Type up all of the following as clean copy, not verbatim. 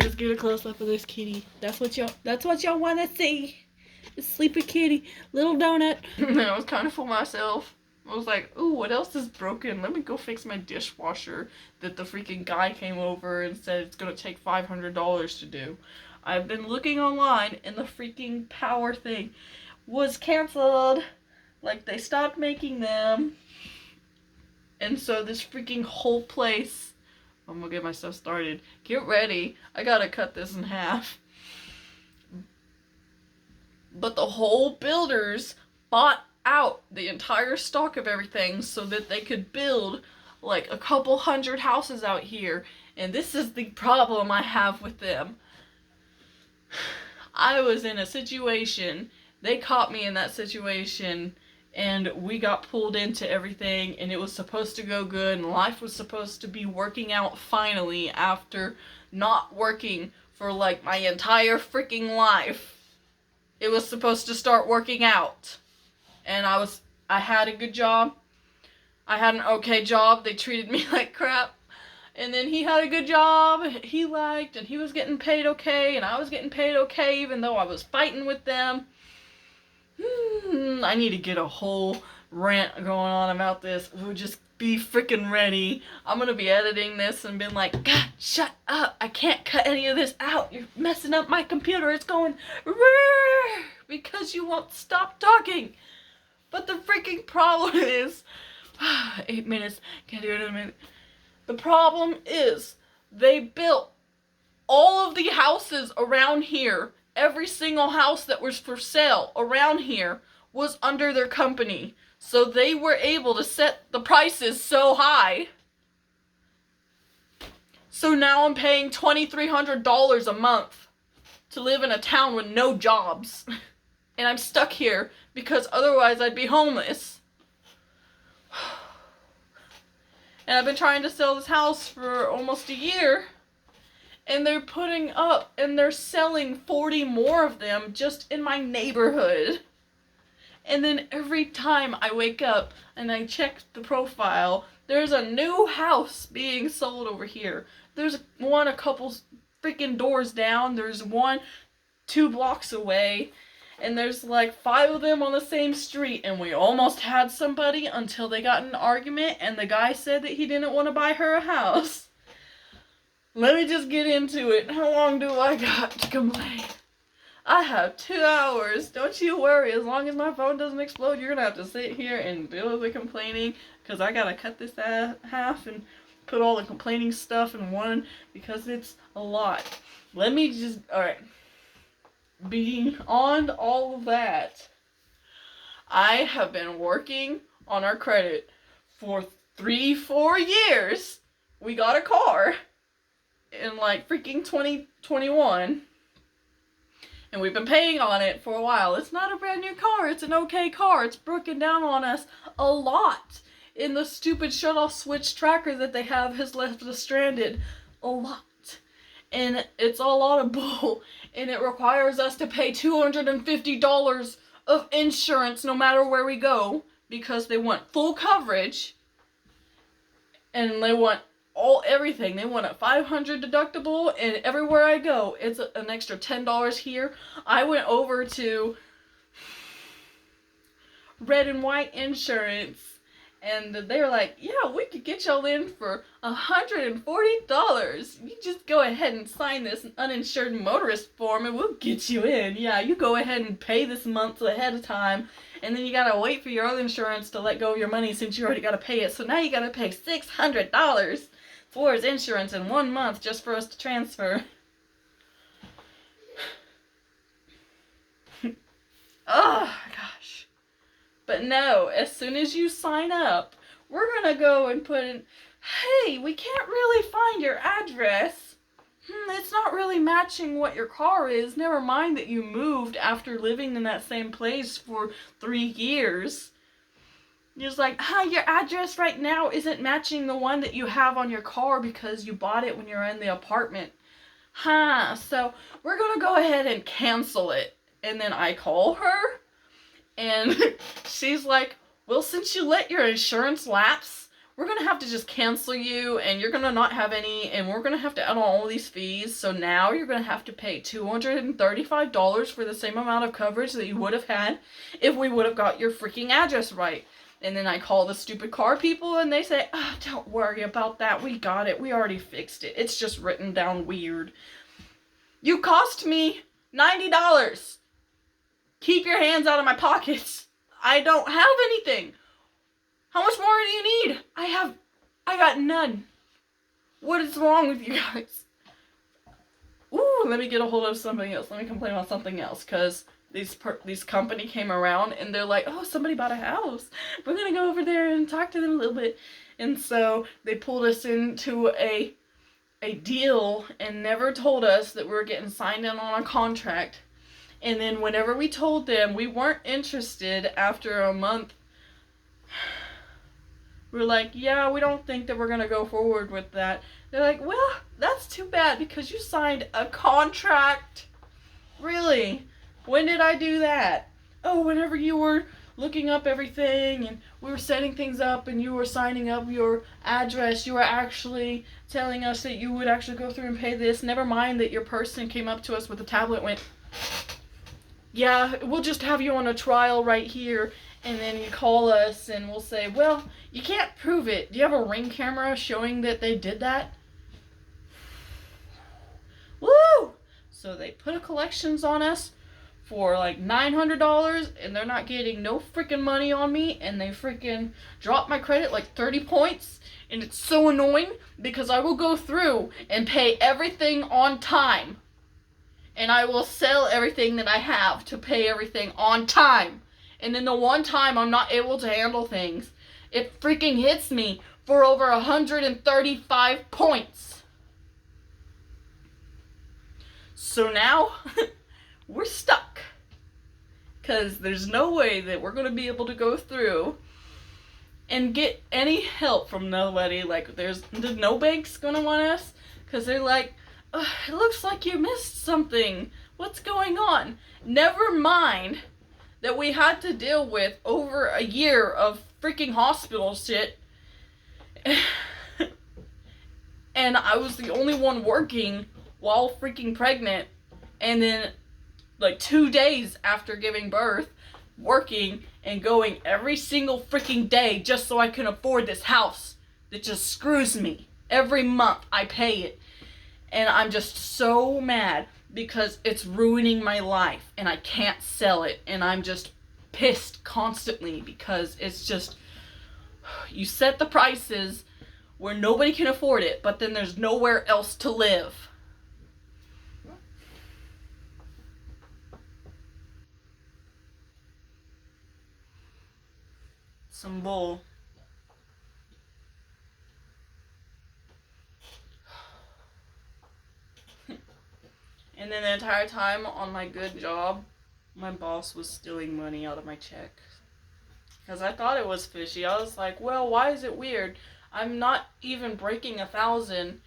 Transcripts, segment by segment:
Just get a close up of this kitty. That's what y'all want to see. The sleepy kitty, little donut. I was kind of for myself. I was like, ooh, what else is broken? Let me go fix my dishwasher that the freaking guy came over and said it's gonna take $500 to do. I've been looking online and the freaking power thing was canceled. Like, they stopped making them. And so this freaking whole place, I'm gonna get my stuff started. Get ready. I gotta cut this in half. But the whole builders bought out the entire stock of everything so that they could build like a couple hundred houses out here. And this is the problem I have with them. I was in a situation, they caught me in that situation, and we got pulled into everything, and it was supposed to go good, and life was supposed to be working out finally after not working for like my entire freaking life. It was supposed to start working out. And I had a good job. I had an okay job. They treated me like crap. And then he had a good job he liked, and he was getting paid okay, and I was getting paid okay even though I was fighting with them. I need to get a whole rant going on about this. We'll just be freaking ready. I'm gonna be editing this and being like, God, shut up. I can't cut any of this out. You're messing up my computer. It's going because you won't stop talking. But the freaking problem is 8 minutes. Can't do it in a minute. The problem is they built all of the houses around here. Every single house that was for sale around here was under their company. So they were able to set the prices so high. So now I'm paying $2,300 a month to live in a town with no jobs. And I'm stuck here because otherwise I'd be homeless. And I've been trying to sell this house for almost a year. And they're putting up and they're selling 40 more of them just in my neighborhood. And then every time I wake up and I check the profile, there's a new house being sold over here. There's one a couple freaking doors down. There's one 2 blocks away. And there's like 5 of them on the same street. And we almost had somebody until they got in an argument and the guy said that he didn't want to buy her a house. Let me just get into it. How long do I got to complain? I have 2 hours. Don't you worry. As long as my phone doesn't explode, you're going to have to sit here and deal with the complaining. Because I got to cut this half and put all the complaining stuff in one. Because it's a lot. Let me just... Alright. Beyond all of that, I have been working on our credit for 3-4 years. We got a car in like freaking 2021. And we've been paying on it for a while. It's not a brand new car. It's an okay car. It's broken down on us a lot. And the stupid shut-off switch tracker that they have has left us stranded a lot. And it's a lot of bull. And it requires us to pay $250 of insurance no matter where we go. Because they want full coverage. And they want everything. They want a $500 deductible, and everywhere I go, it's an extra $10 here. I went over to Red and White Insurance, and they're like, yeah, we could get y'all in for $140. You just go ahead and sign this uninsured motorist form, and we'll get you in. Yeah, you go ahead and pay this month ahead of time, and then you gotta wait for your other insurance to let go of your money since you already gotta pay it. So now you gotta pay $600 for his insurance in 1 month just for us to transfer. Oh, gosh. But no, as soon as you sign up, we're gonna go and put in, hey, we can't really find your address. It's not really matching what your car is. Never mind that you moved after living in that same place for 3 years. You're just like, your address right now isn't matching the one that you have on your car because you bought it when you were in the apartment. So we're gonna go ahead and cancel it. And then I call her, and she's like, well, since you let your insurance lapse, we're going to have to just cancel you, and you're going to not have any, and we're going to have to add on all these fees. So now you're going to have to pay $235 for the same amount of coverage that you would have had if we would have got your freaking address right. And then I call the stupid car people, and they say, oh, don't worry about that. We got it. We already fixed it. It's just written down weird. You cost me $90. Keep your hands out of my pockets. I don't have anything. How much more do you need? I got none. What is wrong with you guys? Ooh, let me get a hold of something else. Let me complain about something else, because these company came around, and they're like, oh, somebody bought a house. We're going to go over there and talk to them a little bit. And so they pulled us into a deal and never told us that we were getting signed in on a contract. And then whenever we told them we weren't interested after a month, we're like, yeah, we don't think that we're going to go forward with that. They're like, well, that's too bad because you signed a contract. Really? When did I do that? Oh, whenever you were looking up everything and we were setting things up and you were signing up your address, you were actually telling us that you would actually go through and pay this. Never mind that your person came up to us with a tablet and went, yeah, we'll just have you on a trial right here. And then you call us and we'll say, well, you can't prove it. Do you have a Ring camera showing that they did that? Woo! So they put a collections on us for like $900, and they're not getting no freaking money on me, and they freaking dropped my credit like 30 points, and it's so annoying because I will go through and pay everything on time, and I will sell everything that I have to pay everything on time, and then the one time I'm not able to handle things, it freaking hits me for over 135 points. So now we're stuck, because there's no way that we're going to be able to go through and get any help from nobody. Like, there's no bank's going to want us, because they're like, it looks like you missed something. What's going on? Never mind that we had to deal with over a year of freaking hospital shit, and I was the only one working while freaking pregnant, and then like 2 days after giving birth, working and going every single freaking day just so I can afford this house that just screws me. Every month I pay it, and I'm just so mad because it's ruining my life and I can't sell it, and I'm just pissed constantly because it's just, you set the prices where nobody can afford it, but then there's nowhere else to live. Some bull. And then the entire time on my good job, my boss was stealing money out of my check. Because I thought it was fishy. I was like, well, why is it weird? I'm not even breaking 1,000,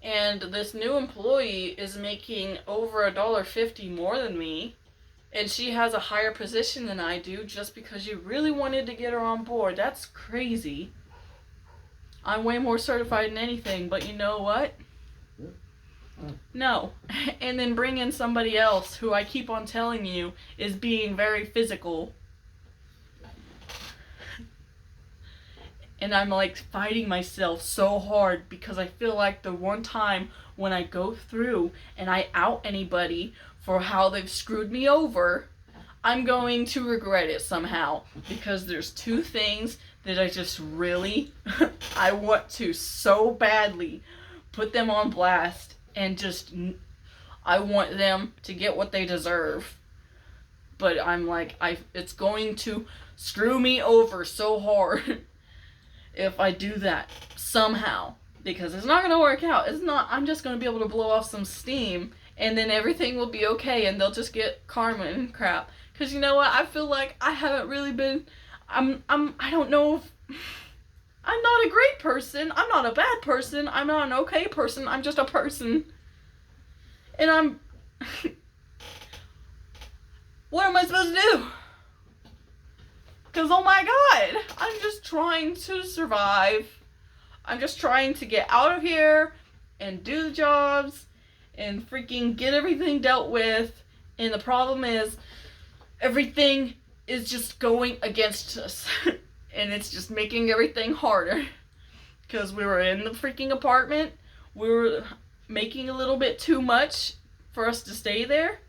and this new employee is making over $1.50 more than me. And she has a higher position than I do just because you really wanted to get her on board. That's crazy. I'm way more certified than anything, but you know what? No. And then bring in somebody else who I keep on telling you is being very physical. And I'm like fighting myself so hard because I feel like the one time when I go through and I out anybody for how they've screwed me over, I'm going to regret it somehow, because there's two things that I just really, I want to so badly put them on blast, and just, I want them to get what they deserve. But I'm like, it's going to screw me over so hard if I do that somehow, because it's not going to work out. It's not, I'm just going to be able to blow off some steam, and then everything will be okay, and they'll just get karma and crap. Because you know what? I feel like I haven't really been, I don't know if, I'm not a great person. I'm not a bad person. I'm not an okay person. I'm just a person. And I'm, what am I supposed to do? Because, oh my God, I'm just trying to survive. I'm just trying to get out of here and do the jobs and freaking get everything dealt with. And the problem is, everything is just going against us. And it's just making everything harder. Because we were in the freaking apartment. We were making a little bit too much for us to stay there.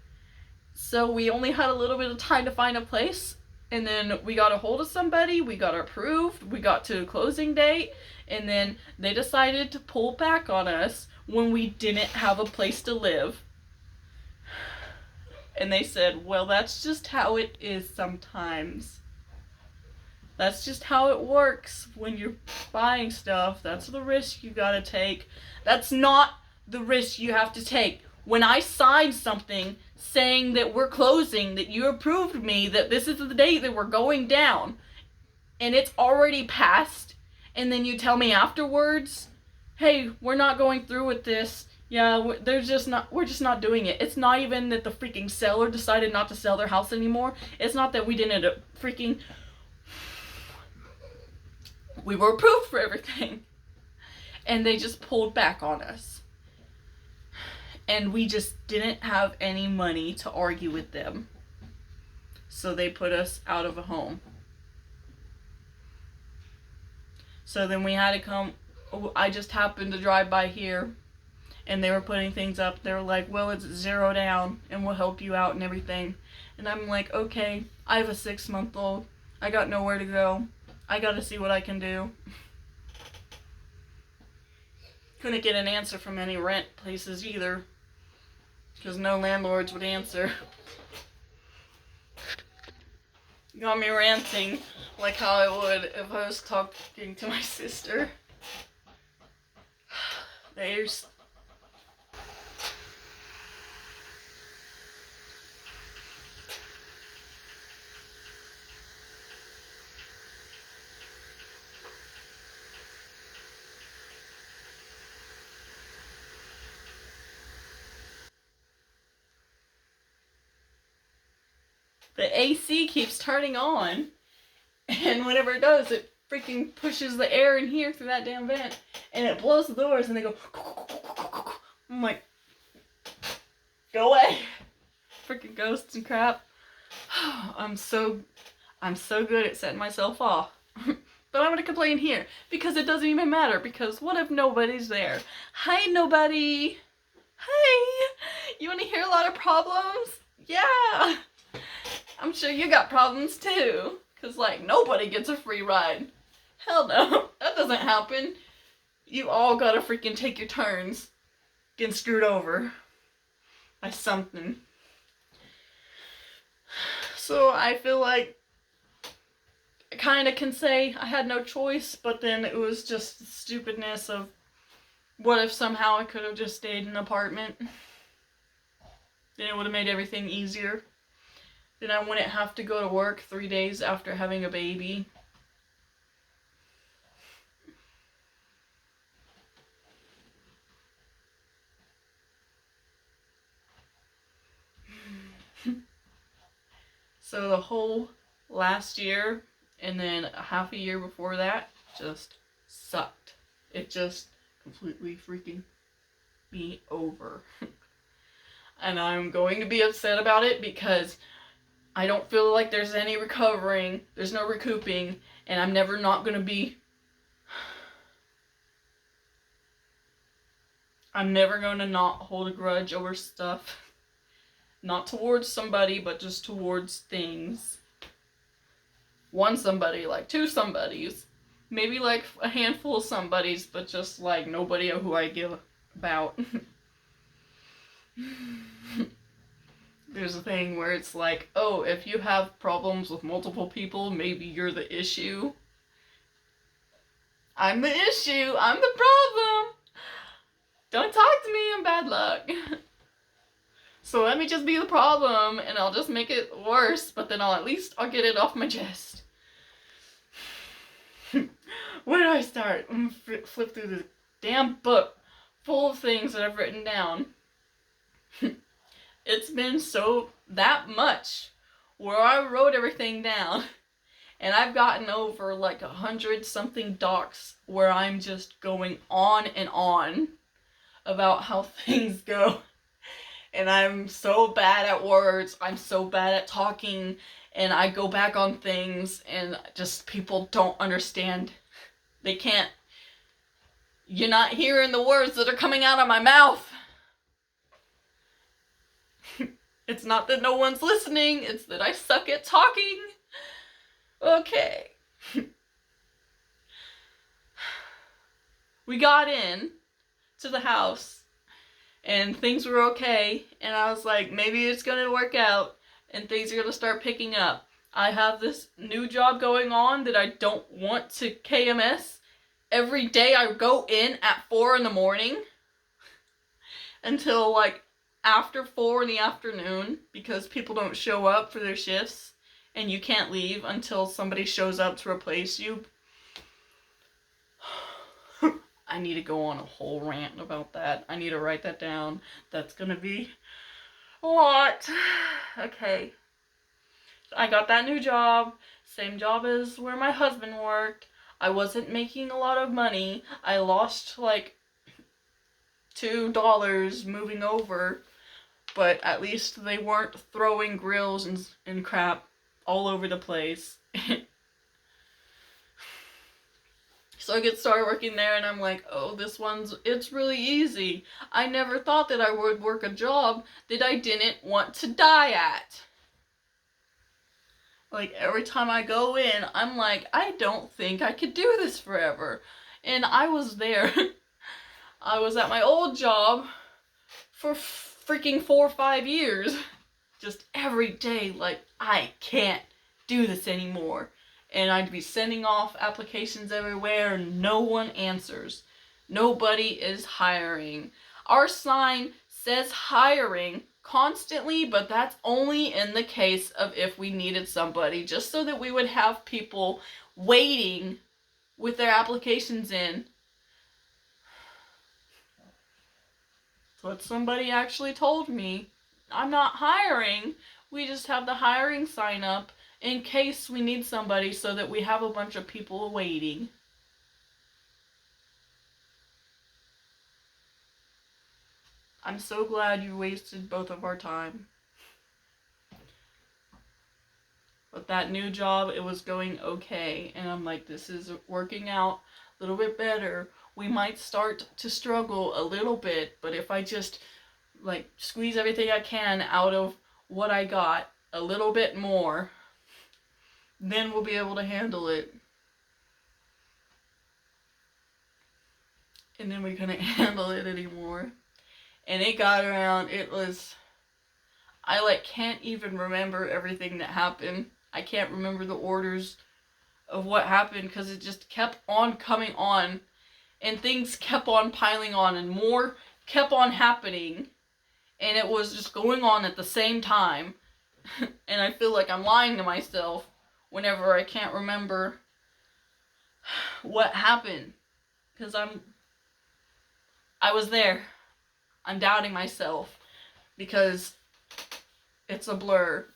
So we only had a little bit of time to find a place. And then we got a hold of somebody. We got approved. We got to a closing date. And then they decided to pull back on us when we didn't have a place to live. And they said, well, that's just how it is sometimes. That's just how it works when you're buying stuff. That's the risk you gotta take. That's not the risk you have to take. When I signed something saying that we're closing, that you approved me, that this is the date that we're going down, and it's already passed, and then you tell me afterwards, hey, we're not going through with this. Yeah, we're just not doing it. It's not even that the freaking seller decided not to sell their house anymore. It's not that we didn't freaking... We were approved for everything. And they just pulled back on us. And we just didn't have any money to argue with them. So they put us out of a home. So then we had to come... I just happened to drive by here. And they were putting things up. They were like, well, it's 0 down. And we'll help you out and everything. And I'm like, okay. I have a 6-month-old. I got nowhere to go. I gotta see what I can do. Couldn't get an answer from any rent places either. Because no landlords would answer. Got me ranting like how I would if I was talking to my sister. There's... The AC keeps turning on, and whenever it does, it freaking pushes the air in here through that damn vent, and it blows the doors, and they go... I'm like, go away. Freaking ghosts and crap. I'm so good at setting myself off. But I'm gonna complain here, because it doesn't even matter, because what if nobody's there? Hi, nobody. Hi. You wanna hear a lot of problems? Yeah. I'm sure you got problems too. Cause like nobody gets a free ride. Hell no. That doesn't happen. You all gotta freaking take your turns getting screwed over by something. So I feel like I kinda can say I had no choice, but then it was just the stupidness of what if somehow I could have just stayed in an apartment? Then it would have made everything easier. Then I wouldn't have to go to work 3 days after having a baby. So the whole last year and then a half a year before that just sucked. It just completely freaking me over. And I'm going to be upset about it because I don't feel like there's any recovering, there's no recouping, and I'm never not going to be... I'm never going to not hold a grudge over stuff. Not towards somebody, but just towards things. One somebody, like 2 somebodies. Maybe like a handful of somebodies, but just like nobody who I give about. There's a thing where it's like, oh, if you have problems with multiple people, maybe you're the issue. I'm the issue. I'm the problem. Don't talk to me. I'm bad luck. So let me just be the problem, and I'll just make it worse, but then I'll get it off my chest. Where do I start? I'm gonna flip through this damn book full of things that I've written down. It's been so that much where I wrote everything down, And I've gotten over like 100-something docs where I'm just going on and on about how things go. And I'm so bad at words, I'm so bad at talking, and I go back on things, and just people don't understand. They can't. You're not hearing the words that are coming out of my mouth. It's not that no one's listening, it's that I suck at talking. Okay. We got in to the house, and things were okay, and I was like, maybe it's gonna work out, and things are gonna start picking up. I have this new job going on that I don't want to KMS. Every day I go in at 4 in the morning until like after 4 in the afternoon because people don't show up for their shifts, and you can't leave until somebody shows up to replace you. I need to go on a whole rant about that. I need to write that down. That's gonna be a lot. Okay. I got that new job. Same job as where my husband worked. I wasn't making a lot of money. I lost like $2 moving over. But at least they weren't throwing grills and crap all over the place. So I get started working there, and I'm like, oh, it's really easy. I never thought that I would work a job that I didn't want to die at. Like, every time I go in, I'm like, I don't think I could do this forever. And I was there. I was at my old job for freaking 4 or 5 years. Just every day, like, I can't do this anymore. And I'd be sending off applications everywhere, and no one answers. Nobody is hiring. Our sign says hiring constantly, but that's only in the case of if we needed somebody, just so that we would have people waiting with their applications in. That's what somebody actually told me. I'm not hiring. We just have the hiring sign up in case we need somebody, so that we have a bunch of people waiting. I'm so glad you wasted both of our time. But that new job, it was going okay, and I'm like, this is working out a little bit better. We might start to struggle a little bit, but if I just like squeeze everything I can out of what I got a little bit more, then we'll be able to handle it. And then we couldn't handle it anymore. And it got around, I like can't even remember everything that happened. I can't remember the orders of what happened because it just kept on coming on. And things kept on piling on, and more kept on happening. And it was just going on at the same time. And I feel like I'm lying to myself whenever I can't remember what happened. Because I was there. I'm doubting myself because it's a blur.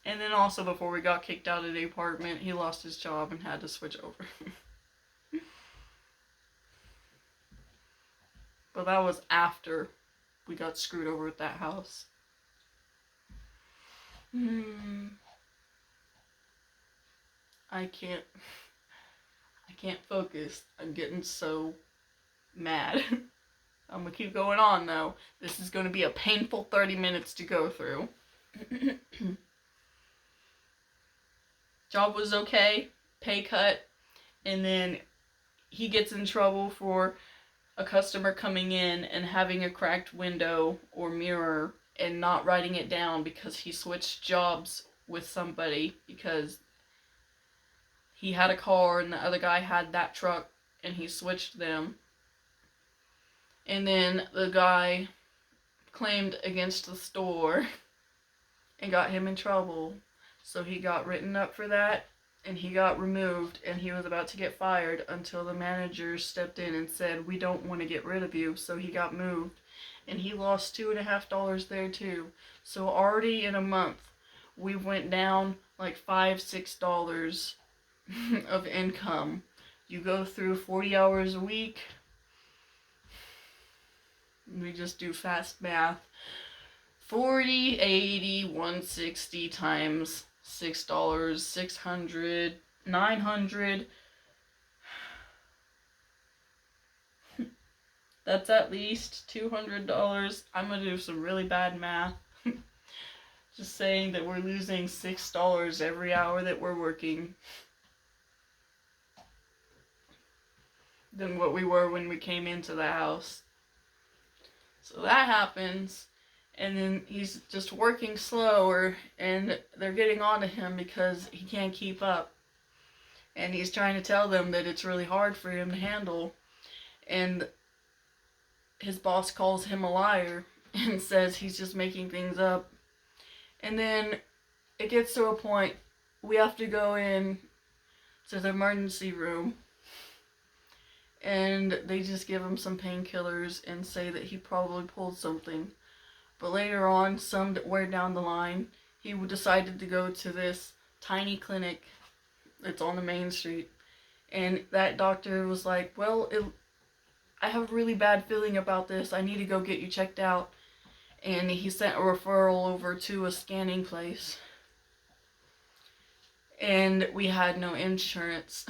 And then also, before we got kicked out of the apartment, he lost his job and had to switch over. But that was after we got screwed over with that house. I can't focus. I'm getting so mad. I'm gonna keep going on though. This is gonna be a painful 30 minutes to go through. Job was okay, pay cut, and then he gets in trouble for a customer coming in and having a cracked window or mirror and not writing it down because he switched jobs with somebody because he had a car and the other guy had that truck and he switched them. And then the guy claimed against the store and got him in trouble. So he got written up for that, and he got removed, and he was about to get fired until the manager stepped in and said, "We don't want to get rid of you," so he got moved. And he lost $2.50 there too. So already in a month, we went down like $5-6 of income. You go through 40 hours a week. We just do fast math. 40, 80, 160 times $6, 600, 900. That's at least $200. I'm gonna do some really bad math. Just saying that we're losing $6 every hour that we're working than what we were when we came into the house. So that happens, and then he's just working slower, and they're getting on to him because he can't keep up. And he's trying to tell them that it's really hard for him to handle. And his boss calls him a liar and says he's just making things up. And then it gets to a point we have to go in to the emergency room, and they just give him some painkillers and say that he probably pulled something. But later on, somewhere down the line, he decided to go to this tiny clinic that's on the main street. And that doctor was like, "Well, I have a really bad feeling about this. I need to go get you checked out." And he sent a referral over to a scanning place. And we had no insurance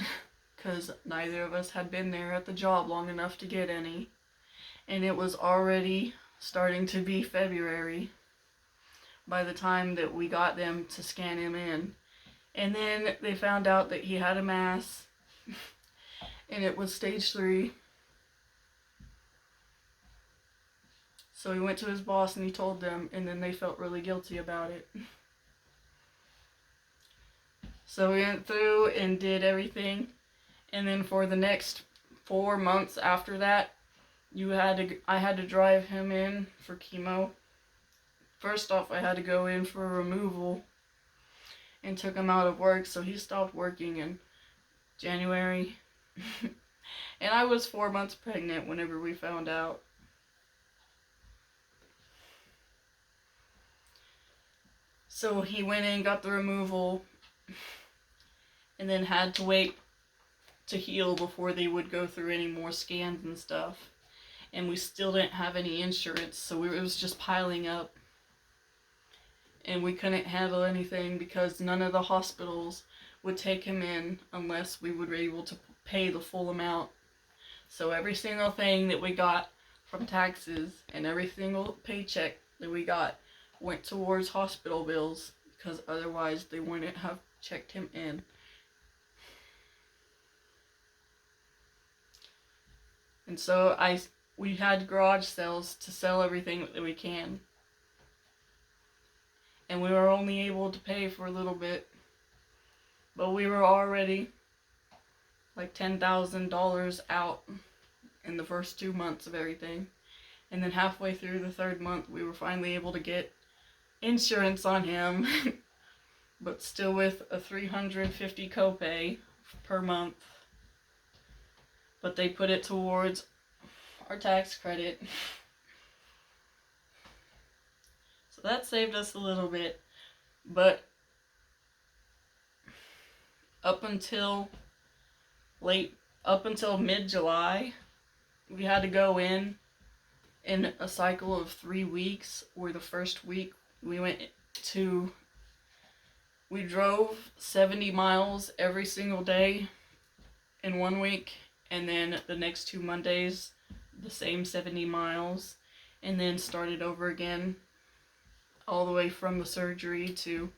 because neither of us had been there at the job long enough to get any. And it was already starting to be February by the time that we got them to scan him in. And then they found out that he had a mass, and it was stage 3. So he went to his boss and he told them, and then they felt really guilty about it. So we went through and did everything, and then for the next 4 months after that, I had to drive him in for chemo. First off, I had to go in for removal and took him out of work, so he stopped working in January. And I was 4 months pregnant whenever we found out. So he went in, got the removal, and then had to wait to heal before they would go through any more scans and stuff. And we still didn't have any insurance, so it was just piling up. And we couldn't handle anything because none of the hospitals would take him in unless we were able to pay the full amount. So every single thing that we got from taxes and every single paycheck that we got went towards hospital bills, because otherwise they wouldn't have checked him in. And so we had garage sales to sell everything that we can. And we were only able to pay for a little bit. But we were already like $10,000 out in the first 2 months of everything. And then halfway through the 3rd month, we were finally able to get insurance on him, but still with a $350 copay per month. But they put it towards our tax credit. So that saved us a little bit. But up until mid-July, we had to go in a cycle of 3 weeks, where the first week we drove 70 miles every single day in 1 week, and then the next 2 Mondays, the same 70 miles, and then started over again all the way from the surgery to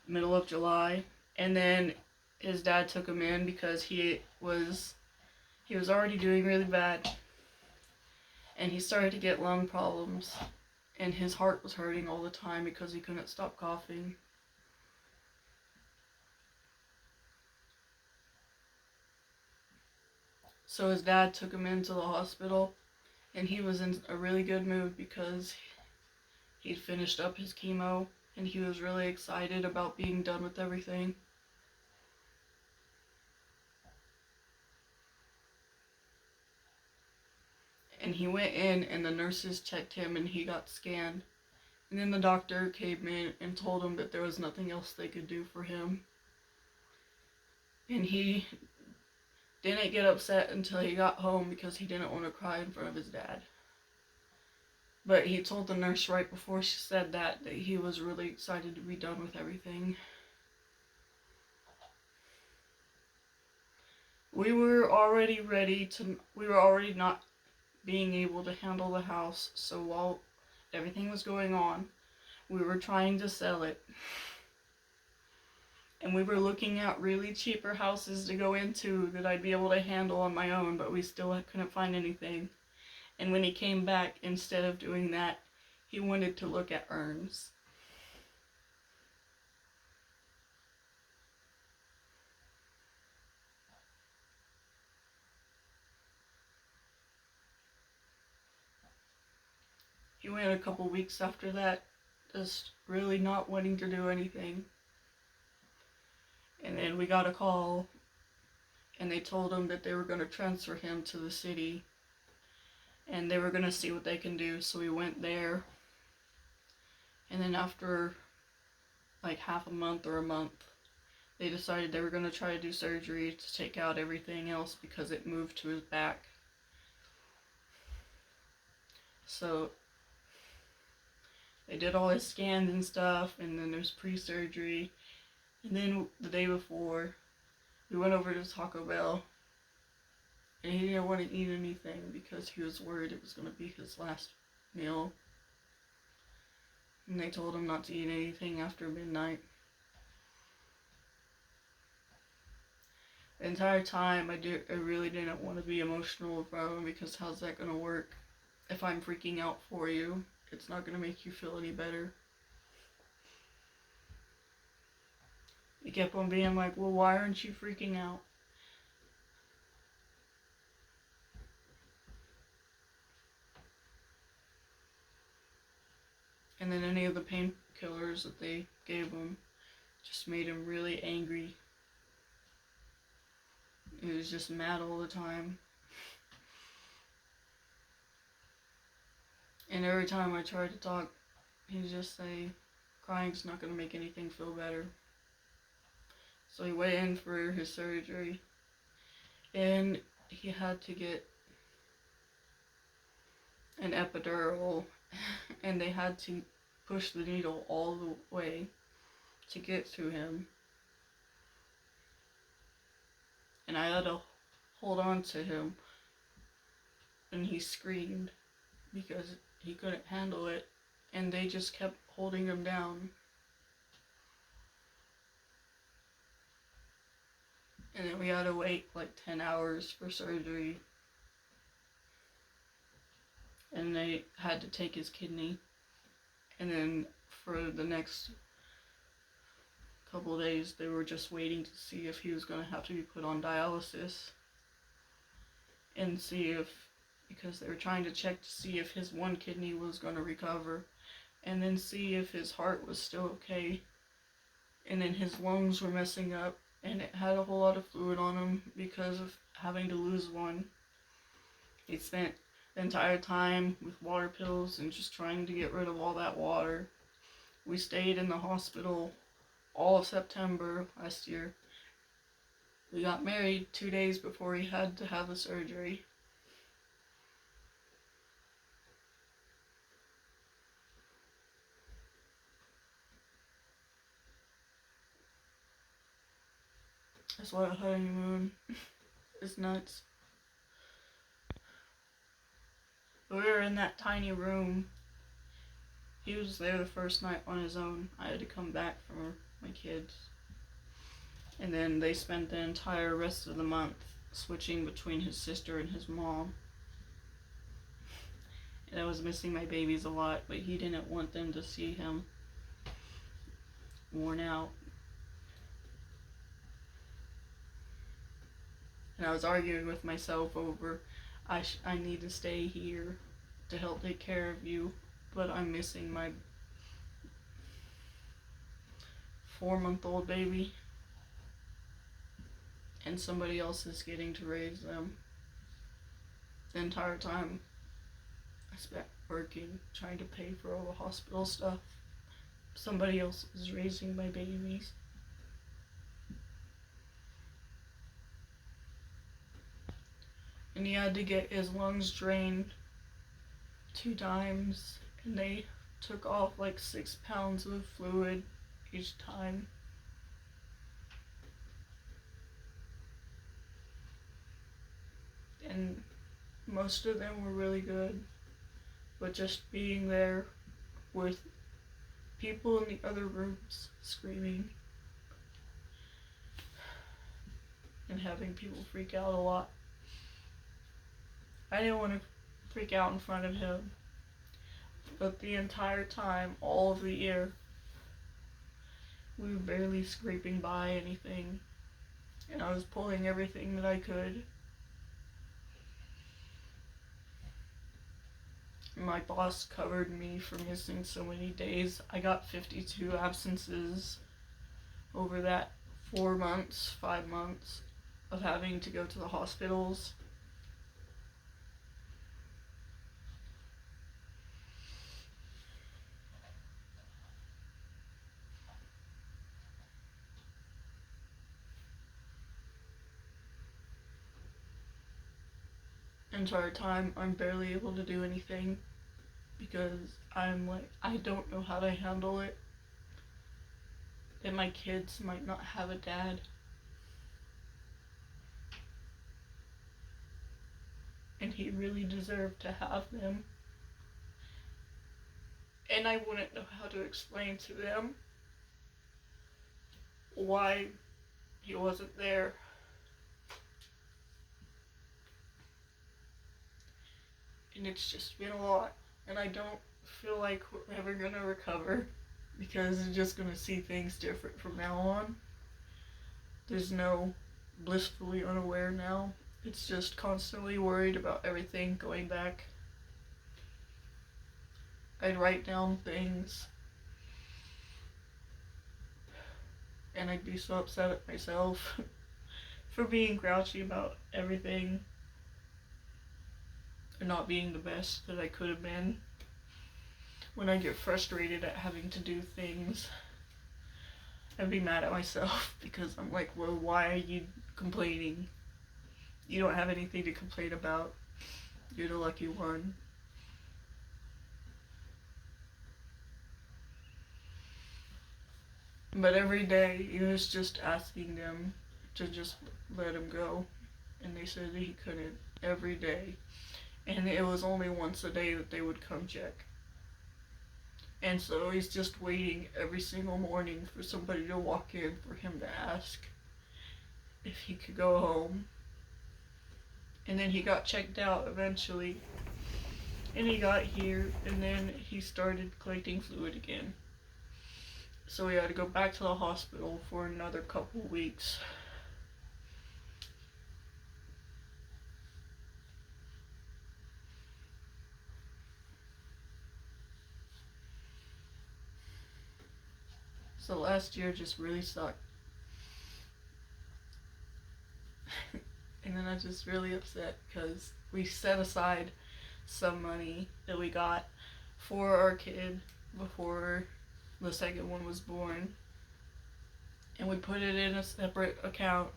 middle of July. And then his dad took him in because he was already doing really bad, and he started to get lung problems, and his heart was hurting all the time because he couldn't stop coughing. So his dad took him into the hospital, and he was in a really good mood because he'd finished up his chemo, and he was really excited about being done with everything. And he went in and the nurses checked him and he got scanned. And then the doctor came in and told him that there was nothing else they could do for him. And he didn't get upset until he got home because he didn't want to cry in front of his dad. But he told the nurse right before she said that he was really excited to be done with everything. We were already not being able to handle the house, so while everything was going on, we were trying to sell it. And we were looking at really cheaper houses to go into that I'd be able to handle on my own, but we still couldn't find anything. And when he came back, instead of doing that, he wanted to look at urns. He went a couple weeks after that, just really not wanting to do anything. And then we got a call, and they told him that they were going to transfer him to the city, and they were going to see what they can do. So we went there, and then after like half a month or a month, they decided they were going to try to do surgery to take out everything else because it moved to his back. So they did all his scans and stuff, and then there's pre-surgery. And then the day before, we went over to Taco Bell, and he didn't want to eat anything because he was worried it was going to be his last meal. And they told him not to eat anything after midnight. The entire time, I really didn't want to be emotional about him because how's that going to work? If I'm freaking out for you, it's not going to make you feel any better. He kept on being like, well, why aren't you freaking out? And then any of the painkillers that they gave him just made him really angry. He was just mad all the time. And every time I tried to talk, he'd just say, crying's not going to make anything feel better. So he went in for his surgery, and he had to get an epidural, and they had to push the needle all the way to get to him. And I had to hold on to him, and he screamed because he couldn't handle it, and they just kept holding him down. And then we had to wait like 10 hours for surgery. And they had to take his kidney. And then for the next couple of days, they were just waiting to see if he was going to have to be put on dialysis. And see if, because they were trying to check to see if his one kidney was going to recover. And then see if his heart was still okay. And then his lungs were messing up. And it had a whole lot of fluid on him because of having to lose one. He spent the entire time with water pills and just trying to get rid of all that water. We stayed in the hospital all of September last year. We got married 2 days before he had to have the surgery. That's why a honeymoon is nuts. We were in that tiny room. He was there the first night on his own. I had to come back for my kids. And then they spent the entire rest of the month switching between his sister and his mom. And I was missing my babies a lot, but he didn't want them to see him worn out. And I was arguing with myself over, I need to stay here to help take care of you, but I'm missing my 4-month-old baby, and somebody else is getting to raise them the entire time I spent working, trying to pay for all the hospital stuff. Somebody else was raising my babies. And he had to get his lungs drained 2 times, and they took off like 6 pounds of fluid each time. And most of them were really good, but just being there with people in the other rooms screaming and having people freak out a lot. I didn't want to freak out in front of him, but the entire time, all of the year, we were barely scraping by anything, and I was pulling everything that I could. My boss covered me for missing so many days. I got 52 absences over that 4 months, 5 months of having to go to the hospitals. Entire time, I'm barely able to do anything because I'm like, I don't know how to handle it. And my kids might not have a dad. And he really deserved to have them. And I wouldn't know how to explain to them why he wasn't there. And it's just been a lot. And I don't feel like we're ever gonna recover because I'm just gonna see things different from now on. There's no blissfully unaware now. It's just constantly worried about everything going back. I'd write down things and I'd be so upset at myself for being grouchy about everything and not being the best that I could have been. When I get frustrated at having to do things, I'd be mad at myself because I'm like, well, why are you complaining? You don't have anything to complain about. You're the lucky one. But every day, he was just asking them to just let him go. And they said that he couldn't every day. And it was only once a day that they would come check. And so he's just waiting every single morning for somebody to walk in for him to ask if he could go home. And then he got checked out eventually. And he got here, and then he started collecting fluid again. So we had to go back to the hospital for another couple weeks. So last year just really sucked. And then I was just really upset because we set aside some money that we got for our kid before the second one was born. And we put it in a separate account.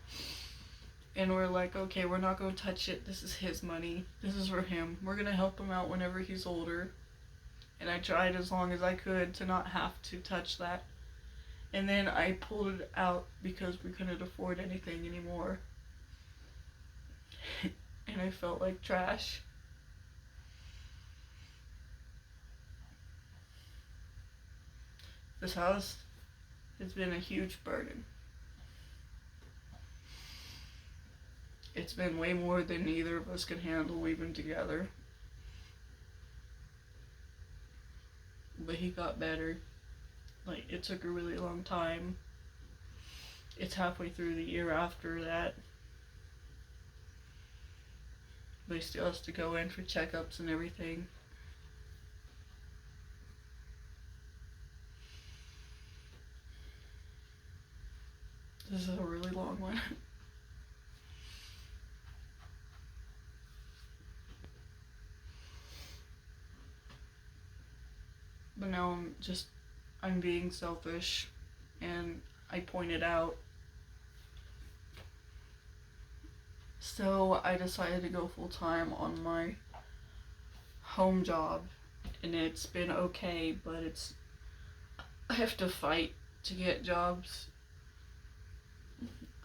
And we're like, okay, we're not going to touch it. This is his money. This is for him. We're going to help him out whenever he's older. And I tried as long as I could to not have to touch that. And then I pulled it out because we couldn't afford anything anymore. And I felt like trash. This house has been a huge burden. It's been way more than either of us could handle even together. But he got better. Like, it took a really long time. It's halfway through the year after that. But he still has to go in for checkups and everything. This is a really long one. But now I'm being selfish, and I point it out. So I decided to go full time on my home job, and it's been okay, but I have to fight to get jobs.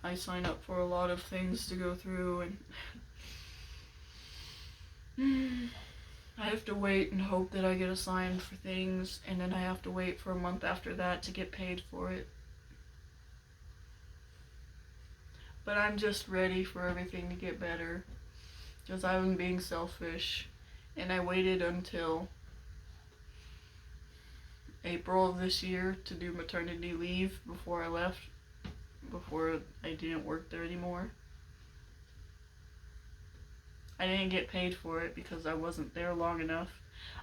I sign up for a lot of things to go through, and I have to wait and hope that I get assigned for things, and then I have to wait for a month after that to get paid for it. But I'm just ready for everything to get better, because I was being selfish, and I waited until April of this year to do maternity leave before I left, before I didn't work there anymore. I didn't get paid for it because I wasn't there long enough.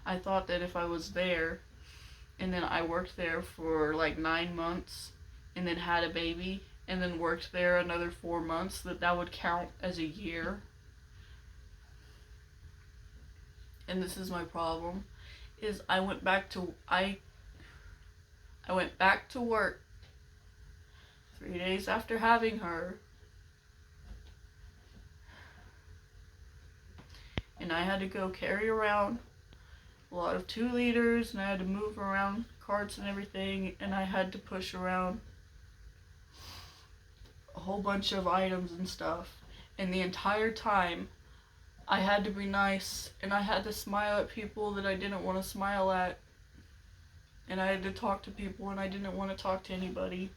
I thought that if I was there and then I worked there for like 9 months and then had a baby and then worked there another 4 months, that would count as a year. And this is my problem, is I went back to work 3 days after having her, and I had to go carry around a lot of 2 liters, and I had to move around carts and everything, and I had to push around a whole bunch of items and stuff. And the entire time I had to be nice, and I had to smile at people that I didn't want to smile at, and I had to talk to people and I didn't want to talk to anybody,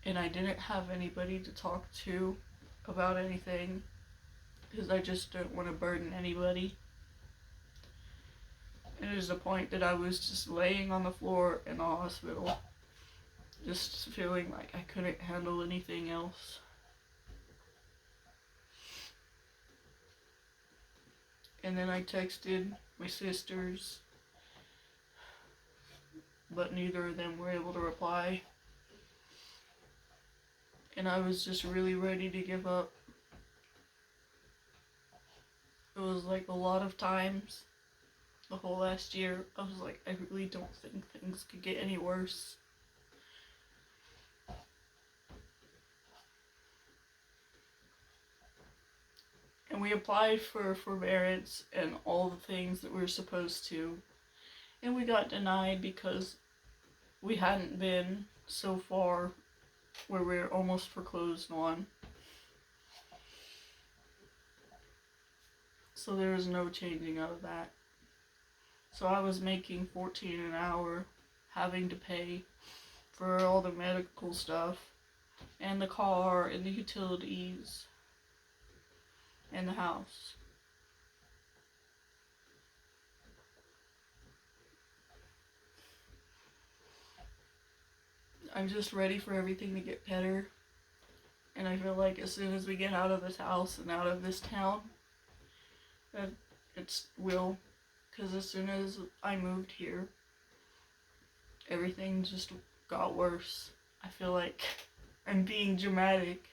and I didn't have anybody to talk to about anything because I just didn't want to burden anybody. And it was the point that I was just laying on the floor in the hospital, just feeling like I couldn't handle anything else. And then I texted my sisters, but neither of them were able to reply. And I was just really ready to give up. It was like a lot of times the whole last year, I was like, I really don't think things could get any worse. And we applied for forbearance and all the things that we were supposed to. And we got denied because we hadn't been so far where we were almost foreclosed on. So there was no changing of that. So I was making $14 an hour, having to pay for all the medical stuff, and the car, and the utilities, and the house. I'm just ready for everything to get better. And I feel like as soon as we get out of this house and out of this town, that it will. Because as soon as I moved here, everything just got worse. I feel like I'm being dramatic,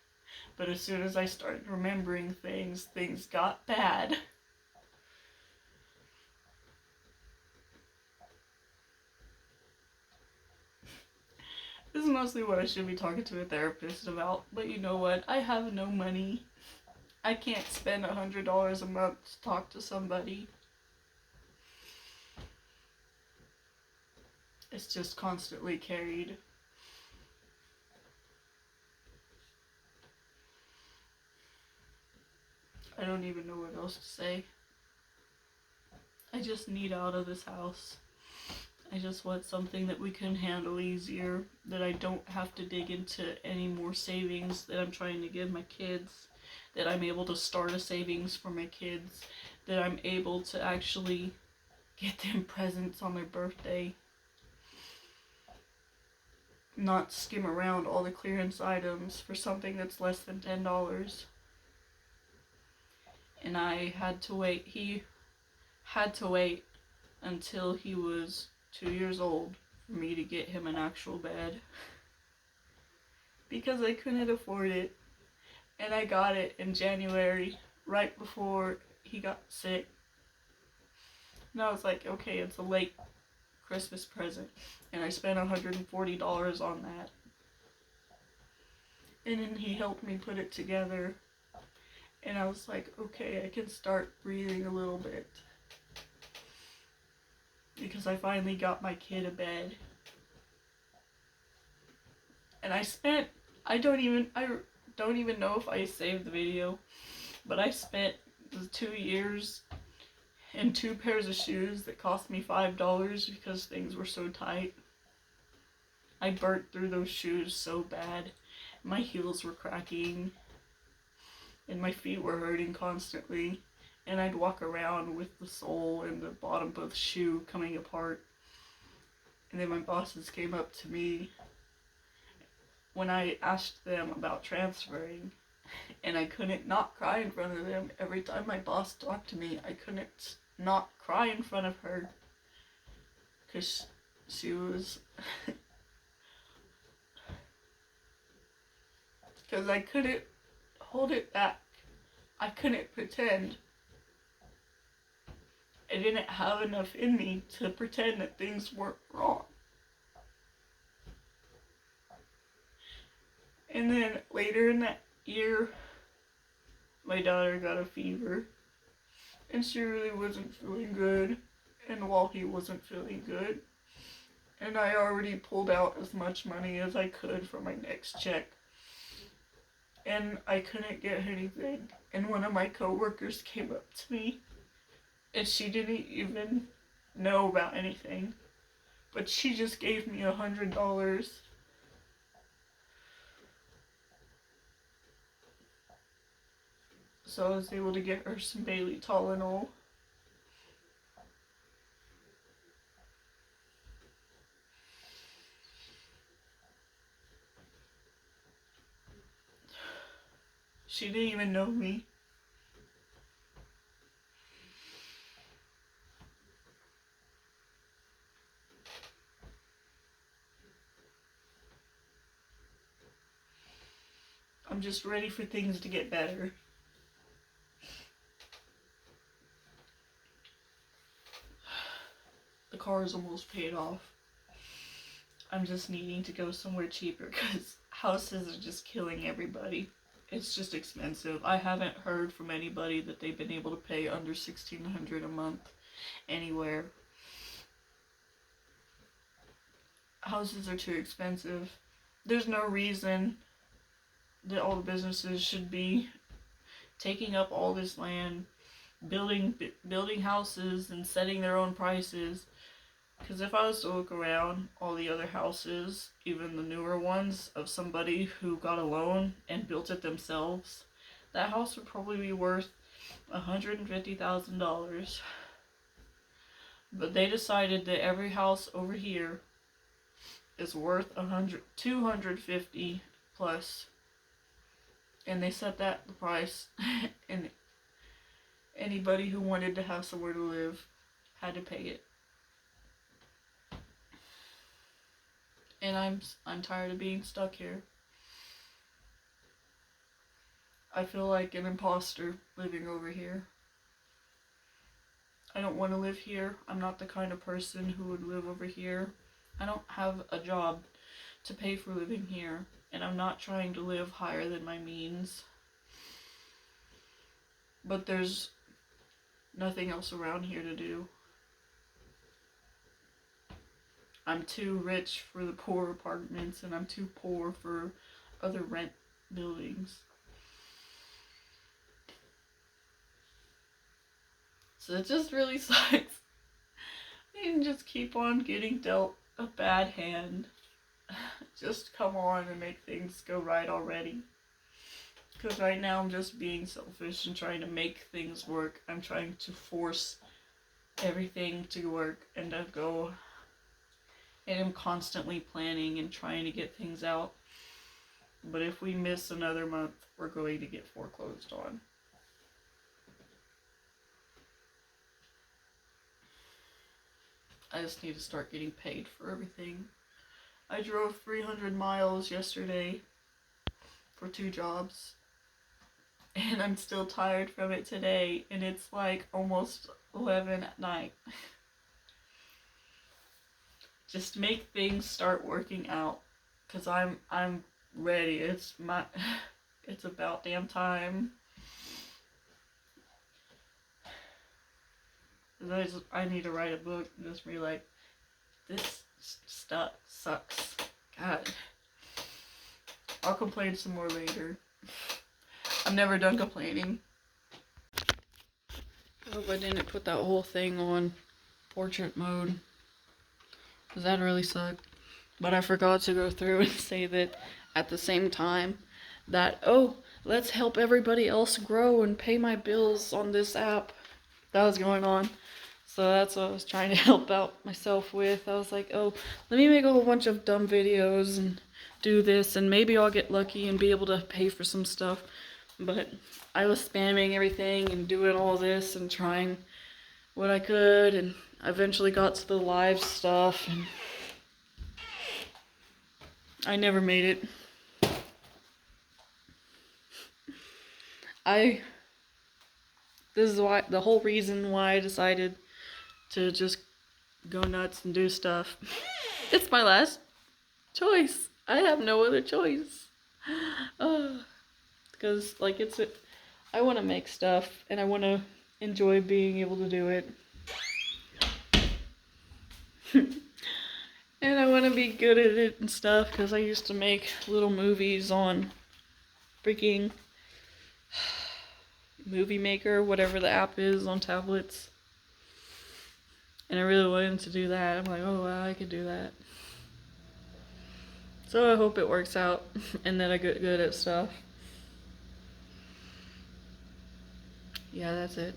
but as soon as I started remembering things got bad. This is mostly what I should be talking to a therapist about, but you know what? I have no money. I can't spend $100 a month to talk to somebody. It's just constantly carried. I don't even know what else to say. I just need out of this house. I just want something that we can handle easier, that I don't have to dig into any more savings that I'm trying to give my kids, that I'm able to start a savings for my kids, that I'm able to actually get them presents on their birthday. Not skim around all the clearance items for something that's less than $10. And I had to wait. He had to wait until he was 2 years old for me to get him an actual bed. Because I couldn't afford it. And I got it in January, right before he got sick. And I was like, okay, it's a late Christmas present. And I spent $140 on that. And then he helped me put it together. And I was like, okay, I can start breathing a little bit. Because I finally got my kid a bed. And I don't even know if I saved the video, but I spent the 2 years and 2 pairs of shoes that cost me $5 because things were so tight. I burnt through those shoes so bad. My heels were cracking and my feet were hurting constantly. And I'd walk around with the sole and the bottom of the shoe coming apart. And then my bosses came up to me when I asked them about transferring, and I couldn't not cry in front of them. Every time my boss talked to me, I couldn't not cry in front of her, because she was, because I couldn't hold it back. I couldn't pretend. I didn't have enough in me to pretend that things weren't wrong. And then later in that year, my daughter got a fever, and she really wasn't feeling good, and Walty wasn't feeling good, and I already pulled out as much money as I could for my next check, and I couldn't get anything, and one of my coworkers came up to me, and she didn't even know about anything, but she just gave me $100. So I was able to get her some Bailey Tylenol. She didn't even know me. I'm just ready for things to get better. The car is almost paid off. I'm just needing to go somewhere cheaper because houses are just killing everybody. It's just expensive. I haven't heard from anybody that they've been able to pay under $1,600 a month anywhere. Houses are too expensive. There's no reason that all the businesses should be taking up all this land, building houses and setting their own prices. Because if I was to look around all the other houses, even the newer ones, of somebody who got a loan and built it themselves, that house would probably be worth $150,000. But they decided that every house over here is worth $250 plus, and they set that the price, and anybody who wanted to have somewhere to live had to pay it. And I'm tired of being stuck here. I feel like an imposter living over here. I don't want to live here. I'm not the kind of person who would live over here. I don't have a job to pay for living here, and I'm not trying to live higher than my means. But there's nothing else around here to do. I'm too rich for the poor apartments, and I'm too poor for other rent buildings. So it just really sucks. You can just keep on getting dealt a bad hand. Just come on and make things go right already. Because right now I'm just being selfish and trying to make things work. I'm trying to force everything to work and to go. And I'm constantly planning and trying to get things out. But if we miss another month, we're going to get foreclosed on. I just need to start getting paid for everything. I drove 300 miles yesterday for 2 jobs. and I'm still tired from it today, and it's like almost 11 at night. Just make things start working out, cause I'm ready. It's about damn time. I need to write a book and just be like, this stuff sucks. God. I'll complain some more later. I'm never done complaining. I hope I didn't put that whole thing on portrait mode, because that really sucked. But I forgot to go through and say that at the same time that, oh, let's help everybody else grow and pay my bills on this app. That was going on. So that's what I was trying to help out myself with. I was like, oh, let me make a whole bunch of dumb videos and do this, and maybe I'll get lucky and be able to pay for some stuff. But I was spamming everything and doing all this and trying what I could, and I eventually got to the live stuff, and I never made it. This is why, the whole reason why I decided to just go nuts and do stuff. It's my last choice. I have no other choice. Because like I want to make stuff and I want to enjoy being able to do it. And I want to be good at it and stuff, because I used to make little movies on freaking Movie Maker, whatever the app is on tablets. And I really wanted to do that. I'm like, oh wow, I could do that. So I hope it works out and that I get good at stuff. Yeah, that's it.